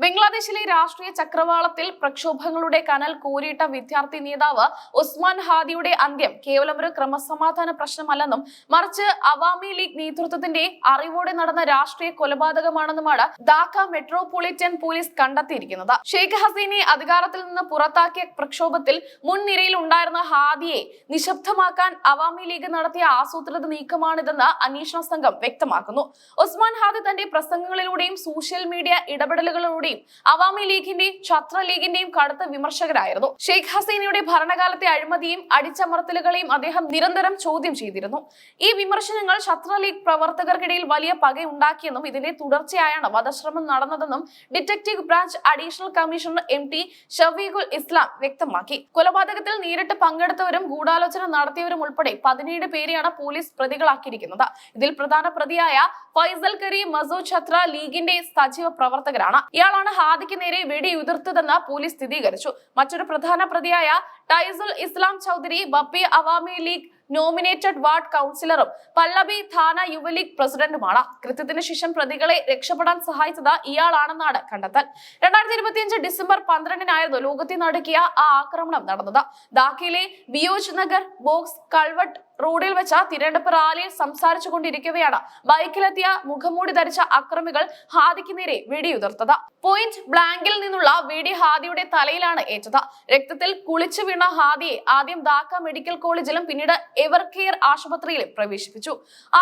ബംഗ്ലാദേശിലെ രാഷ്ട്രീയ ചക്രവാളത്തിൽ പ്രക്ഷോഭങ്ങളുടെ കനൽ കോരിയിട്ട വിദ്യാർത്ഥി നേതാവ് ഉസ്മാൻ ഹാദിയുടെ അന്ത്യം കേവലം ഒരു ക്രമസമാധാന പ്രശ്നമല്ലെന്നും മറിച്ച് അവാമി ലീഗ് നേതൃത്വത്തിന്റെ അറിവോടെ നടന്ന രാഷ്ട്രീയ കൊലപാതകമാണെന്നുമാണ് ധാക്ക മെട്രോപൊളിറ്റൻ പോലീസ് കണ്ടെത്തിയിരിക്കുന്നത്. ഷെയ്ഖ് ഹസീനെ അധികാരത്തിൽ നിന്ന് പുറത്താക്കിയ പ്രക്ഷോഭത്തിൽ മുൻനിരയിൽ ഉണ്ടായിരുന്ന ഹാദിയെ നിശബ്ദമാക്കാൻ അവാമി ലീഗ് നടത്തിയ ആസൂത്രിത നീക്കമാണിതെന്ന് അന്വേഷണ സംഘം വ്യക്തമാക്കുന്നു. ഉസ്മാൻ ഹാദി തന്റെ പ്രസംഗങ്ങളിലൂടെയും സോഷ്യൽ മീഡിയ ഇടപെടലുകളിലൂടെയും അവാമി ലീഗിന്റെയും ഛത്ര ലീഗിന്റെയും കടുത്ത വിമർശകരായിരുന്നു. ഷെയ്ഖ് ഹസീനയുടെ ഭരണകാലത്തെ അഴിമതിയും അടിച്ചമർത്തലുകളെയും അദ്ദേഹം നിരന്തരം ചോദ്യം ചെയ്തിരുന്നു. ഈ വിമർശനങ്ങൾ ഛത്ര ലീഗ് പ്രവർത്തകർക്കിടയിൽ വലിയ പകയുണ്ടാക്കിയെന്നും ഇതിന്റെ തുടർച്ചയായാണ് വധശ്രമം നടന്നതെന്നും detective branch additional commissioner MT ഷഫീഖുൽ ഇസ്ലാം വ്യക്തമാക്കി. കൊലപാതകത്തിൽ നേരിട്ട് പങ്കെടുത്തവരും ഗൂഢാലോചന നടത്തിയവരും ഉൾപ്പെടെ 17 പേരെയാണ് പോലീസ് പ്രതികളാക്കിയിരിക്കുന്നത്. ഇതിൽ പ്രധാന പ്രതിയായ ഫൈസൽ കരീം മസൂദ് ഛത്ര ലീഗിന്റെ സജീവ പ്രവർത്തകരാണ്. ഇയാളാണ് ഹാദിക്ക് നേരെ വെടിയുതിർത്തതെന്ന് പോലീസ് സ്ഥിരീകരിച്ചു. മറ്റൊരു പ്രധാന പ്രതിയായ ടൈസുൽ ഇസ്ലാം ചൗധരി ബപ്പി അവാമി ലീഗ് നോമിനേറ്റഡ് വാർഡ് കൗൺസിലറും പല്ലബി ഥാന യുവലീഗ് പ്രസിഡന്റുമാണ്. കൃത്യത്തിന് ശേഷം പ്രതികളെ രക്ഷപ്പെടാൻ സഹായിച്ചത് ഇയാളാണെന്നാണ് കണ്ടെത്തൽ. 2025 ഡിസംബർ 12-നായിരുന്നു ലോകത്തെ നടുക്കിയ ആ ആക്രമണം നടന്നത്. ധാക്കയിലെ ബിയോജ് നഗർ ബോക്സ് കൾവട്ട് റോഡിൽ വെച്ച തിരഞ്ഞെടുപ്പ് റാലിയിൽ സംസാരിച്ചു കൊണ്ടിരിക്കവെയാണ് ബൈക്കിലെത്തിയ മുഖംമൂടി ധരിച്ച അക്രമികൾ ഹാദിക്ക് നേരെ വെടിയുതിർത്തത്. പോയിന്റ് ബ്ലാങ്കിൽ നിന്നുള്ള വെടി ഹാദിയുടെ തലയിലാണ് ഏറ്റത്. രക്തത്തിൽ കുളിച്ചു വീണ ഹാദിയെ ആദ്യം ധാക്ക മെഡിക്കൽ കോളേജിലും പിന്നീട് എവർ കെയർ ആശുപത്രിയിലും പ്രവേശിപ്പിച്ചു.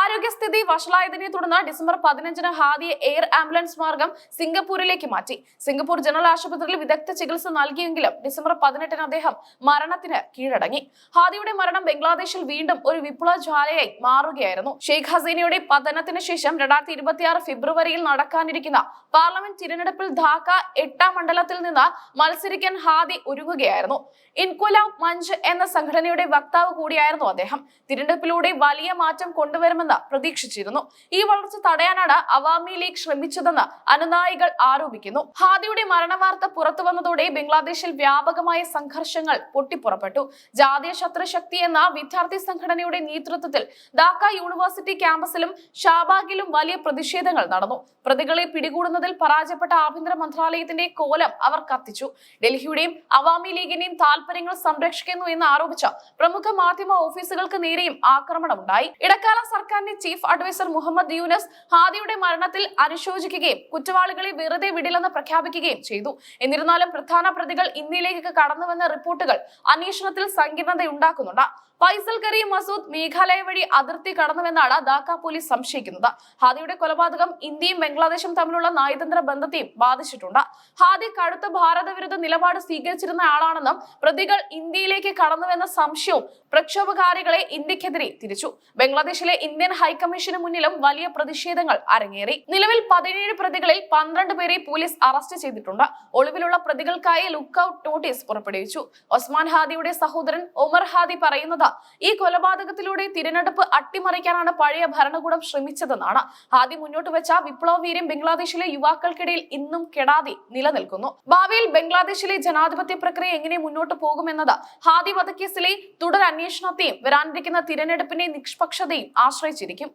ആരോഗ്യസ്ഥിതി വഷളായതിനെ തുടർന്ന് ഡിസംബർ 15-ന് ഹാദിയെ എയർ ആംബുലൻസ് മാർഗം സിംഗപ്പൂരിലേക്ക് മാറ്റി. സിംഗപ്പൂർ ജനറൽ ആശുപത്രിയിൽ വിദഗ്ധ ചികിത്സ നൽകിയെങ്കിലും ഡിസംബർ 18-ന് അദ്ദേഹം മരണത്തിന് കീഴടങ്ങി. ഹാദിയുടെ മരണം ബംഗ്ലാദേശിൽ വീണ്ടും ഒരു വിപ്ലവ ജ്വാലയായി മാറുകയായിരുന്നു. ഷെയ്ഖ് ഹസീനയുടെ പതനത്തിന് ശേഷം 2026 ഫെബ്രുവരിയിൽ നടക്കാനിരിക്കുന്ന പാർലമെന്റ് തിരഞ്ഞെടുപ്പിൽ ധാക്ക 8ാം മണ്ഡലത്തിൽ നിന്ന് മത്സരിക്കാൻ ഹാദി ഒരുങ്ങുകയായിരുന്നു. ഇൻക്വലാബ് മഞ്ച് എന്ന സംഘടനയുടെ വക്താവ് കൂടിയായിരുന്നു അദ്ദേഹം. തിരഞ്ഞെടുപ്പിലൂടെ വലിയ മാറ്റം കൊണ്ടുവരുമെന്ന് പ്രതീക്ഷിച്ചിരുന്നു. ഈ വളർച്ച തടയാനാണ് അവാമി ലീഗ് ശ്രമിച്ചതെന്ന് അനുനായികൾ ആരോപിക്കുന്നു. ഹാദിയുടെ മരണവാർത്ത പുറത്തു വന്നതോടെ ബംഗ്ലാദേശിൽ വ്യാപകമായ സംഘർഷങ്ങൾ പൊട്ടിപ്പുറപ്പെട്ടു. ജാതീയ ശത്രുശക്തി എന്ന വിദ്യാർത്ഥി സംഘടനയുടെ നേതൃത്വത്തിൽ ധാക്ക യൂണിവേഴ്സിറ്റി ക്യാമ്പസിലും ഷാബാഗിലും വലിയ പ്രതിഷേധങ്ങൾ നടന്നു. പ്രതികളെ പിടികൂടുന്നതിൽ പരാജയപ്പെട്ട ആഭ്യന്തര മന്ത്രാലയത്തിന്റെ കോലം അവർ കത്തിച്ചു. ഡൽഹിയുടെയും അവാമി ലീഗിന്റെയും താൽപര്യങ്ങൾ സംരക്ഷിക്കുന്നു എന്ന് ആരോപിച്ച പ്രമുഖ മാധ്യമ ഓഫീസുകൾക്ക് നേരെയും ആക്രമണമുണ്ടായി. ഇടക്കാല സർക്കാരിന്റെ ചീഫ് അഡ്വൈസർ മുഹമ്മദ് യൂനസ് ഹാദിയുടെ മരണത്തിൽ അനുശോചിക്കുകയും കുറ്റവാളികളെ വെറുതെ വിടില്ലെന്ന് പ്രഖ്യാപിക്കുകയും ചെയ്തു. എന്നിരുന്നാലും പ്രധാന പ്രതികൾ ഇന്ത്യയിലേക്ക് കടന്നുവെന്ന റിപ്പോർട്ടുകൾ അന്വേഷണത്തിൽ സങ്കീർണതയുണ്ടാക്കുന്നുണ്ട്. ഫൈസൽ കരീം മസൂദ് മേഘാലയ വഴി അതിർത്തി കടന്നുവെന്നാണ് ധാക്ക പോലീസ് സംശയിക്കുന്നത്. ഹാദിയുടെ കൊലപാതകം ഇന്ത്യയും ബംഗ്ലാദേശും തമ്മിലുള്ള നയതന്ത്ര ബന്ധത്തെയും ബാധിച്ചിട്ടുണ്ട്. ഹാദി കടുത്ത ഭാരതവിരുദ്ധ നിലപാട് സ്വീകരിച്ചിരുന്ന ആളാണെന്നും പ്രതികൾ ഇന്ത്യയിലേക്ക് കടന്നുവെന്ന സംശയവും പ്രക്ഷോഭകാരികളെ ഇന്ത്യക്കെതിരെ തിരിച്ചു. ബംഗ്ലാദേശിലെ ഇന്ത്യൻ ഹൈക്കമ്മീഷന് മുന്നിലും വലിയ പ്രതിഷേധങ്ങൾ അരങ്ങേറി. നിലവിൽ 17 പ്രതികളിൽ 12 പേരെ പോലീസ് അറസ്റ്റ് ചെയ്തിട്ടുണ്ട്. ഒളിവിലുള്ള പ്രതികൾക്കായി ലുക്കൌട്ട് നോട്ടീസ് പുറപ്പെടുവിച്ചു. ഉസ്മാൻ ഹാദിയുടെ സഹോദരൻ ഒമർ ഹാദി പറയുന്നത് ഈ കൊലപാതകത്തിലൂടെ തിരഞ്ഞെടുപ്പ് അട്ടിമറിക്കാനാണ് പഴയ ഭരണകൂടം ശ്രമിച്ചതെന്നാണ്. ഹാദി മുന്നോട്ട് വെച്ച വിപ്ലവ വീര്യം ബംഗ്ലാദേശിലെ യുവാക്കൾക്കിടയിൽ ഇന്നും കെടാതെ നിലനിൽക്കുന്നു. ഭാവിയിൽ ബംഗ്ലാദേശിലെ ജനാധിപത്യ പ്രക്രിയ എങ്ങനെ മുന്നോട്ട് പോകുമെന്നത് ഹാദി വധക്കേസിലെ തുടർ അന്വേഷണത്തെയും വരാനിരിക്കുന്ന തിരഞ്ഞെടുപ്പിന്റെ നിഷ്പക്ഷതയും ആശ്രയിച്ചിരിക്കും.